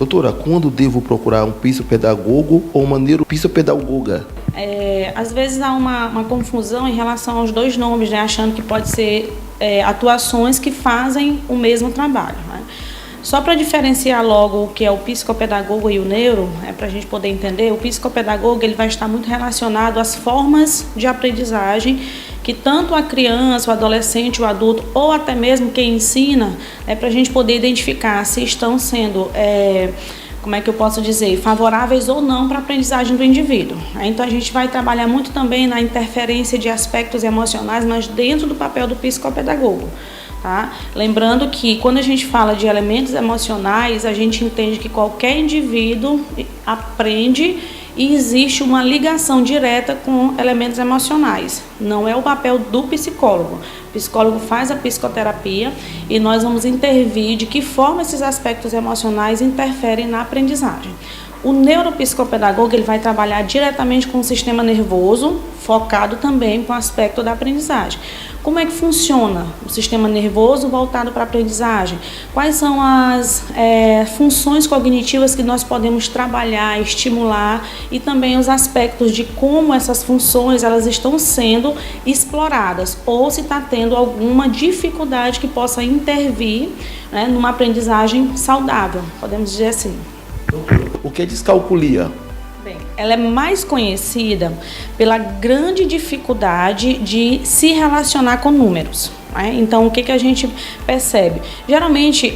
Doutora, quando devo procurar um psicopedagogo ou uma neuropsicopedagoga? Às vezes há uma confusão em relação aos dois nomes, né? Achando que pode ser atuações que fazem o mesmo trabalho, né? Só para diferenciar logo o que é o psicopedagogo e o neuro, para a gente poder entender, o psicopedagogo ele vai estar muito relacionado às formas de aprendizagem que tanto a criança, o adolescente, o adulto ou até mesmo quem ensina, para a gente poder identificar se estão sendo, como é que eu posso dizer, favoráveis ou não para a aprendizagem do indivíduo. Então a gente vai trabalhar muito também na interferência de aspectos emocionais, mas dentro do papel do psicopedagogo. Tá? Lembrando que quando a gente fala de elementos emocionais, a gente entende que qualquer indivíduo aprende e existe uma ligação direta com elementos emocionais. Não é o papel do psicólogo. O psicólogo faz a psicoterapia e nós vamos intervir de que forma esses aspectos emocionais interferem na aprendizagem. O neuropsicopedagogo ele vai trabalhar diretamente com o sistema nervoso, focado também com o aspecto da aprendizagem. Como é que funciona o sistema nervoso voltado para a aprendizagem? Quais são as funções cognitivas que nós podemos trabalhar, estimular e também os aspectos de como essas funções elas estão sendo exploradas ou se está tendo alguma dificuldade que possa intervir, né, numa aprendizagem saudável, podemos dizer assim. O que é descalculia? Bem, ela é mais conhecida pela grande dificuldade de se relacionar com números. Né? Então, o que a gente percebe? Geralmente,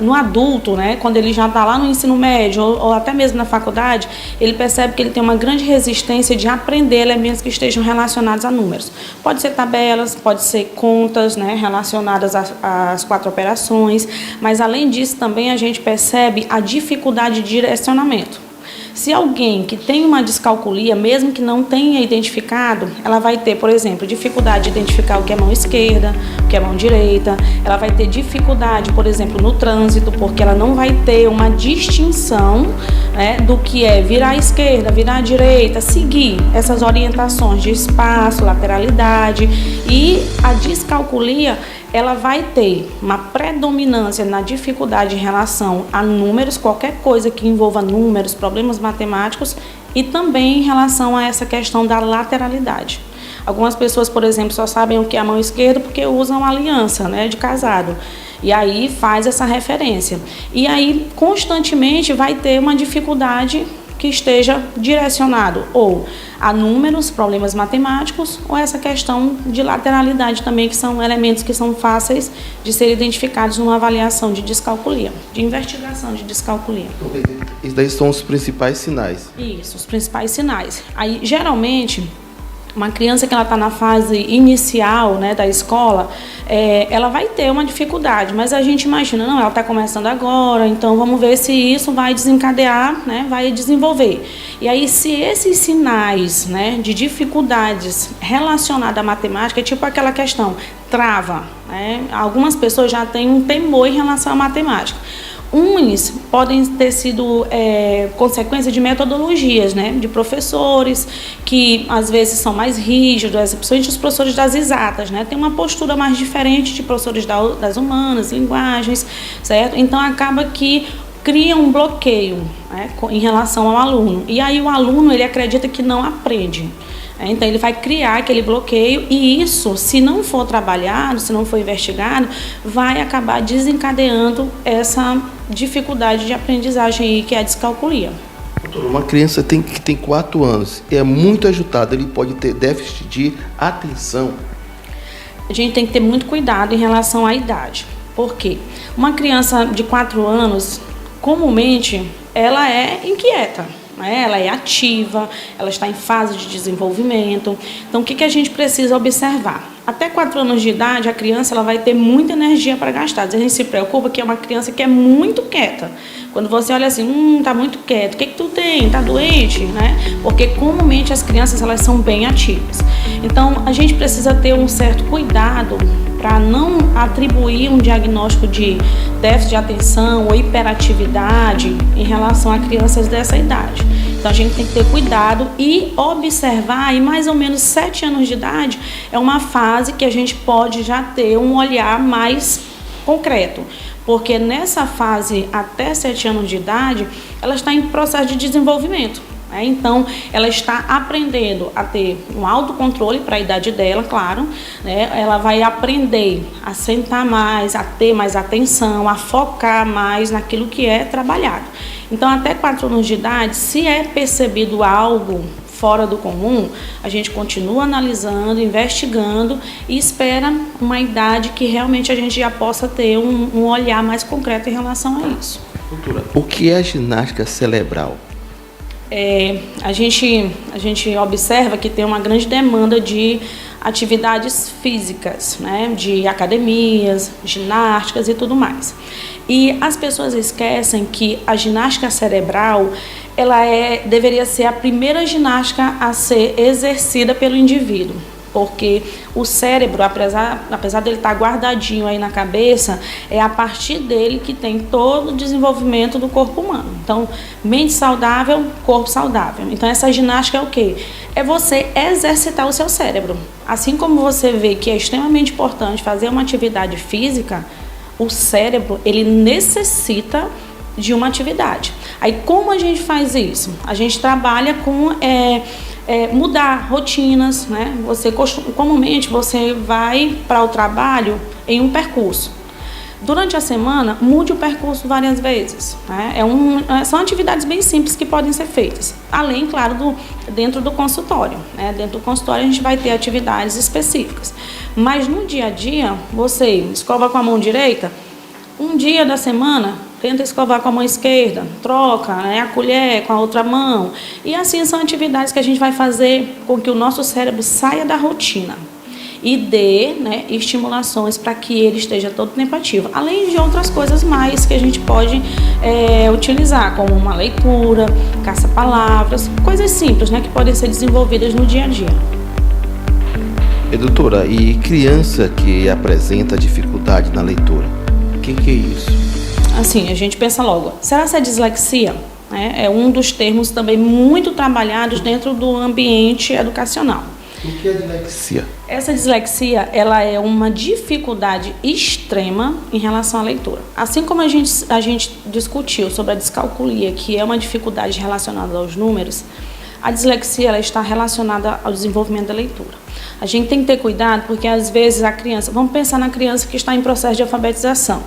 no adulto, né, quando ele já está lá no ensino médio ou até mesmo na faculdade, ele percebe que ele tem uma grande resistência de aprender elementos que estejam relacionados a números. Pode ser tabelas, pode ser contas, né, relacionadas às 4 operações, mas além disso também a gente percebe a dificuldade de direcionamento. Se alguém que tem uma descalculia, mesmo que não tenha identificado, ela vai ter, por exemplo, dificuldade de identificar o que é mão esquerda, o que é mão direita. Ela vai ter dificuldade, por exemplo, no trânsito, porque ela não vai ter uma distinção, né, do que é virar à esquerda, virar à direita, seguir essas orientações de espaço, lateralidade. E a descalculia, ela vai ter uma predominância na dificuldade em relação a números, qualquer coisa que envolva números, problemas matemáticos, e também em relação a essa questão da lateralidade. Algumas pessoas, por exemplo, só sabem o que é a mão esquerda porque usam aliança, né, de casado. E aí faz essa referência. E aí, constantemente, vai ter uma dificuldade que esteja direcionado ou a números, problemas matemáticos, ou essa questão de lateralidade também, que são elementos que são fáceis de ser identificados numa avaliação de descalculia, de investigação de descalculia. Esses daí são os principais sinais. Isso, os principais sinais. Aí, geralmente, uma criança que ela está na fase inicial, né, da escola, ela vai ter uma dificuldade, mas a gente imagina, não, ela está começando agora, então vamos ver se isso vai desencadear, né, vai desenvolver. E aí, se esses sinais, né, de dificuldades relacionadas à matemática, é tipo aquela questão, trava, né? Algumas pessoas já têm um temor em relação à matemática. Uns podem ter sido consequência de metodologias, né, de professores que às vezes são mais rígidos, principalmente os professores das exatas, né, tem uma postura mais diferente de professores das humanas, linguagens, certo? Então acaba que cria um bloqueio, né, em relação ao aluno. E aí o aluno ele acredita que não aprende. Então, ele vai criar aquele bloqueio e isso, se não for trabalhado, se não for investigado, vai acabar desencadeando essa dificuldade de aprendizagem aí, que é a descalculia. Uma criança que tem 4 anos e é muito agitada, ele pode ter déficit de atenção. A gente tem que ter muito cuidado em relação à idade. Por quê? Uma criança de 4 anos, comumente, ela é inquieta. Ela é ativa, ela está em fase de desenvolvimento. Então, o que a gente precisa observar? Até 4 anos de idade, a criança ela vai ter muita energia para gastar. A gente se preocupa que é uma criança que é muito quieta. Quando você olha assim, tá muito quieto, o que tu tem? Tá doente? Né? Porque, comumente, as crianças elas são bem ativas. Então, a gente precisa ter um certo cuidado para não atribuir um diagnóstico de déficit de atenção ou hiperatividade em relação a crianças dessa idade. Então, a gente tem que ter cuidado e observar, e mais ou menos 7 anos de idade é uma fase que a gente pode já ter um olhar mais concreto, porque nessa fase até 7 anos de idade, ela está em processo de desenvolvimento. Então, ela está aprendendo a ter um autocontrole para a idade dela, claro, né? Ela vai aprender a sentar mais, a ter mais atenção, a focar mais naquilo que é trabalhado. Então, até 4 anos de idade, se é percebido algo fora do comum, a gente continua analisando, investigando e espera uma idade que realmente a gente já possa ter um olhar mais concreto em relação a isso. Doutora, o que é a ginástica cerebral? A gente observa que tem uma grande demanda de atividades físicas, né, de academias, ginásticas e tudo mais. E as pessoas esquecem que a ginástica cerebral, deveria ser a primeira ginástica a ser exercida pelo indivíduo. Porque o cérebro, apesar dele estar guardadinho aí na cabeça, é a partir dele que tem todo o desenvolvimento do corpo humano. Então, mente saudável, corpo saudável. Então, essa ginástica é o quê? É você exercitar o seu cérebro. Assim como você vê que é extremamente importante fazer uma atividade física, o cérebro, ele necessita de uma atividade. Aí, como a gente faz isso? A gente trabalha com... mudar rotinas, né? Comumente você vai para o trabalho em um percurso. Durante a semana, mude o percurso várias vezes, né? São atividades bem simples que podem ser feitas. Além, claro, dentro do consultório, né? Dentro do consultório a gente vai ter atividades específicas. Mas no dia a dia, você escova com a mão direita, um dia da semana, tenta escovar com a mão esquerda, troca, né, a colher com a outra mão. E assim são atividades que a gente vai fazer com que o nosso cérebro saia da rotina e dê, né, estimulações para que ele esteja todo tempo ativo. Além de outras coisas mais que a gente pode utilizar, como uma leitura, caça-palavras, coisas simples, né, que podem ser desenvolvidas no dia a dia. Doutora, e criança que apresenta dificuldade na leitura, o que é isso? Assim, a gente pensa logo, será que é dislexia? É um dos termos também muito trabalhados dentro do ambiente educacional. O que é dislexia? Essa dislexia, ela é uma dificuldade extrema em relação à leitura. Assim como a gente discutiu sobre a descalculia, que é uma dificuldade relacionada aos números, a dislexia ela está relacionada ao desenvolvimento da leitura. A gente tem que ter cuidado porque às vezes a criança, vamos pensar na criança que está em processo de alfabetização.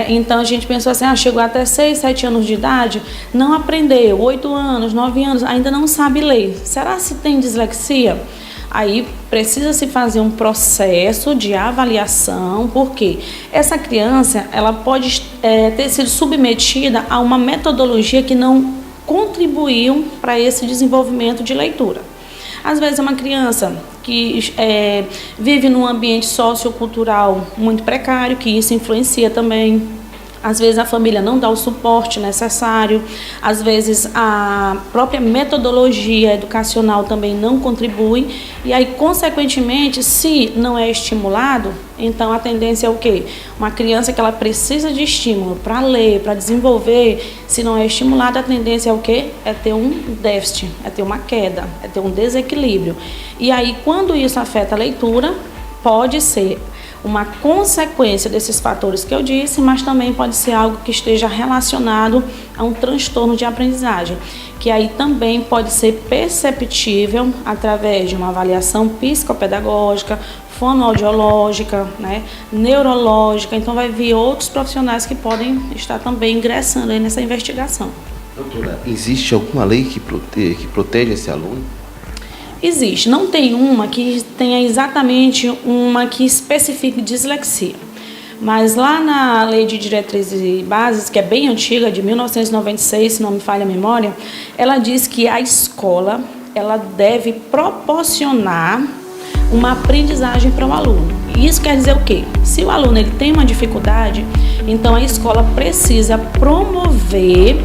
Então a gente pensou assim, chegou até 6, 7 anos de idade, não aprendeu, 8 anos, 9 anos, ainda não sabe ler. Será se tem dislexia? Aí precisa se fazer um processo de avaliação, porque essa criança ela pode ter sido submetida a uma metodologia que não contribuiu para esse desenvolvimento de leitura. Às vezes é uma criança que vive num ambiente sociocultural muito precário, que isso influencia também. Às vezes a família não dá o suporte necessário, às vezes a própria metodologia educacional também não contribui, e aí, consequentemente, se não é estimulado, então a tendência é o quê? Uma criança que ela precisa de estímulo para ler, para desenvolver, se não é estimulada, a tendência é o quê? É ter um déficit, é ter uma queda, é ter um desequilíbrio. E aí, quando isso afeta a leitura, pode ser uma consequência desses fatores que eu disse, mas também pode ser algo que esteja relacionado a um transtorno de aprendizagem, que aí também pode ser perceptível através de uma avaliação psicopedagógica, fonoaudiológica, né, neurológica. Então vai vir outros profissionais que podem estar também ingressando aí nessa investigação. Doutora, existe alguma lei que protege esse aluno? Existe, não tem uma que tenha exatamente uma que especifique dislexia, mas lá na Lei de Diretrizes e Bases, que é bem antiga, de 1996, se não me falha a memória, ela diz que a escola ela deve proporcionar uma aprendizagem para o aluno. E isso quer dizer o quê? Se o aluno ele tem uma dificuldade, então a escola precisa promover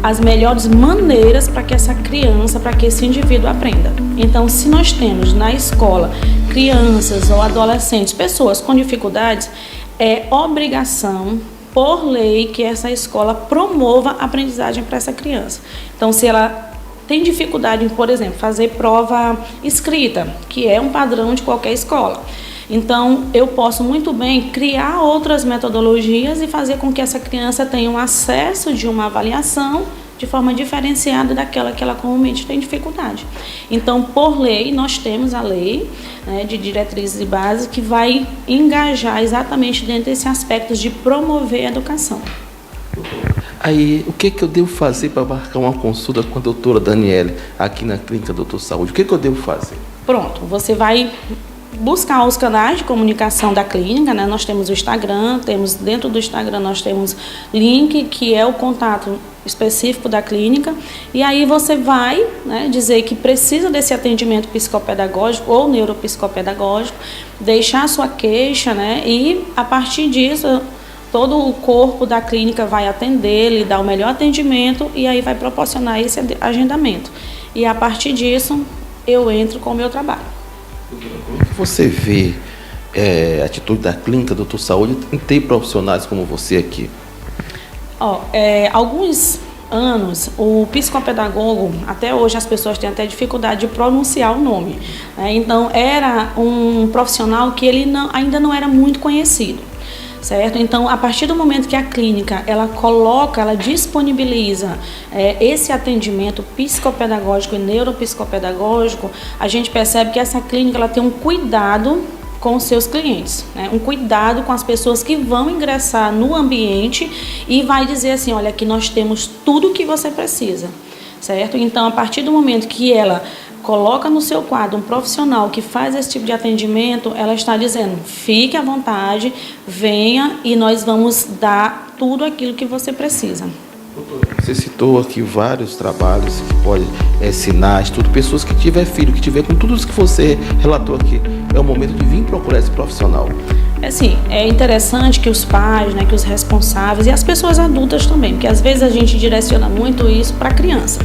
as melhores maneiras para que essa criança, para que esse indivíduo aprenda. Então, se nós temos na escola crianças ou adolescentes, pessoas com dificuldades, é obrigação, por lei, que essa escola promova a aprendizagem para essa criança. Então, se ela tem dificuldade em, por exemplo, fazer prova escrita, que é um padrão de qualquer escola, Então, eu posso muito bem criar outras metodologias e fazer com que essa criança tenha um acesso de uma avaliação de forma diferenciada daquela que ela comumente tem dificuldade. Então, por lei, nós temos a lei, né, de diretrizes e bases que vai engajar exatamente dentro desse aspecto de promover a educação. Aí, o que eu devo fazer para marcar uma consulta com a doutora Daniele aqui na Clínica Doutor Saúde? O que eu devo fazer? Pronto, você vai buscar os canais de comunicação da clínica, né? Nós temos o Instagram, dentro do Instagram nós temos link, que é o contato específico da clínica, e aí você vai, né, dizer que precisa desse atendimento psicopedagógico ou neuropsicopedagógico, deixar a sua queixa, né, e a partir disso todo o corpo da clínica vai atender, lhe dar o melhor atendimento e aí vai proporcionar esse agendamento. E a partir disso eu entro com o meu trabalho. Como que você vê a atitude da Clínica Doutor Saúde em ter profissionais como você aqui? Alguns anos, o psicopedagogo, até hoje as pessoas têm até dificuldade de pronunciar o nome, né? Então, era um profissional que ele ainda não era muito conhecido, certo? Então, a partir do momento que a clínica, ela disponibiliza esse atendimento psicopedagógico e neuropsicopedagógico, a gente percebe que essa clínica, ela tem um cuidado com os seus clientes, né? Um cuidado com as pessoas que vão ingressar no ambiente e vai dizer assim, olha, aqui nós temos tudo o que você precisa, certo? Então, a partir do momento que ela coloca no seu quadro um profissional que faz esse tipo de atendimento, ela está dizendo, fique à vontade, venha e nós vamos dar tudo aquilo que você precisa. Você citou aqui vários trabalhos que pode ensinar, estudo, pessoas que tiver filho, que tiver com tudo isso que você relatou aqui. É o momento de vir procurar esse profissional. É interessante que os pais, né, que os responsáveis e as pessoas adultas também, porque às vezes a gente direciona muito isso para a criança,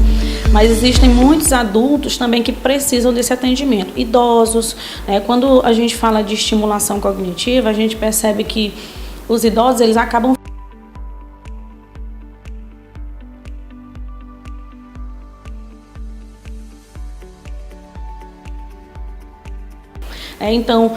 mas existem muitos adultos também que precisam desse atendimento. Idosos, né, quando a gente fala de estimulação cognitiva, a gente percebe que os idosos, eles acabam então,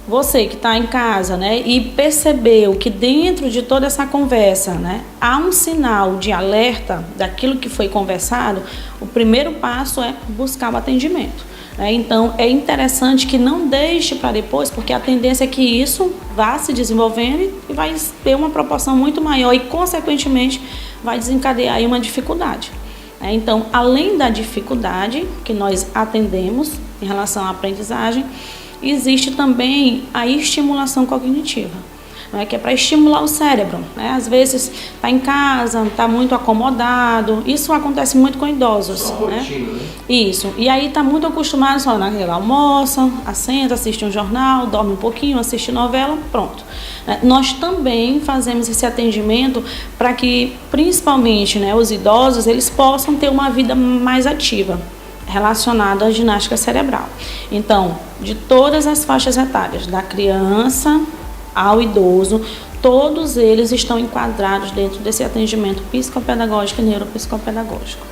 você que está em casa, né, e percebeu que dentro de toda essa conversa, né, há um sinal de alerta daquilo que foi conversado, o primeiro passo é buscar o atendimento, né? Então, é interessante que não deixe para depois, porque a tendência é que isso vá se desenvolvendo e vai ter uma proporção muito maior e, consequentemente, vai desencadear aí uma dificuldade. Então, além da dificuldade que nós atendemos em relação à aprendizagem, existe também a estimulação cognitiva, né, que é para estimular o cérebro, né? Às vezes está em casa, está muito acomodado, isso acontece muito com idosos, né? Isso, e aí está muito acostumado só naquela almoça, assenta, assiste um jornal, dorme um pouquinho, assiste novela, pronto. Nós também fazemos esse atendimento para que, principalmente, né, os idosos, eles possam ter uma vida mais ativa, relacionado à ginástica cerebral. Então, de todas as faixas etárias, da criança ao idoso, todos eles estão enquadrados dentro desse atendimento psicopedagógico e neuropsicopedagógico.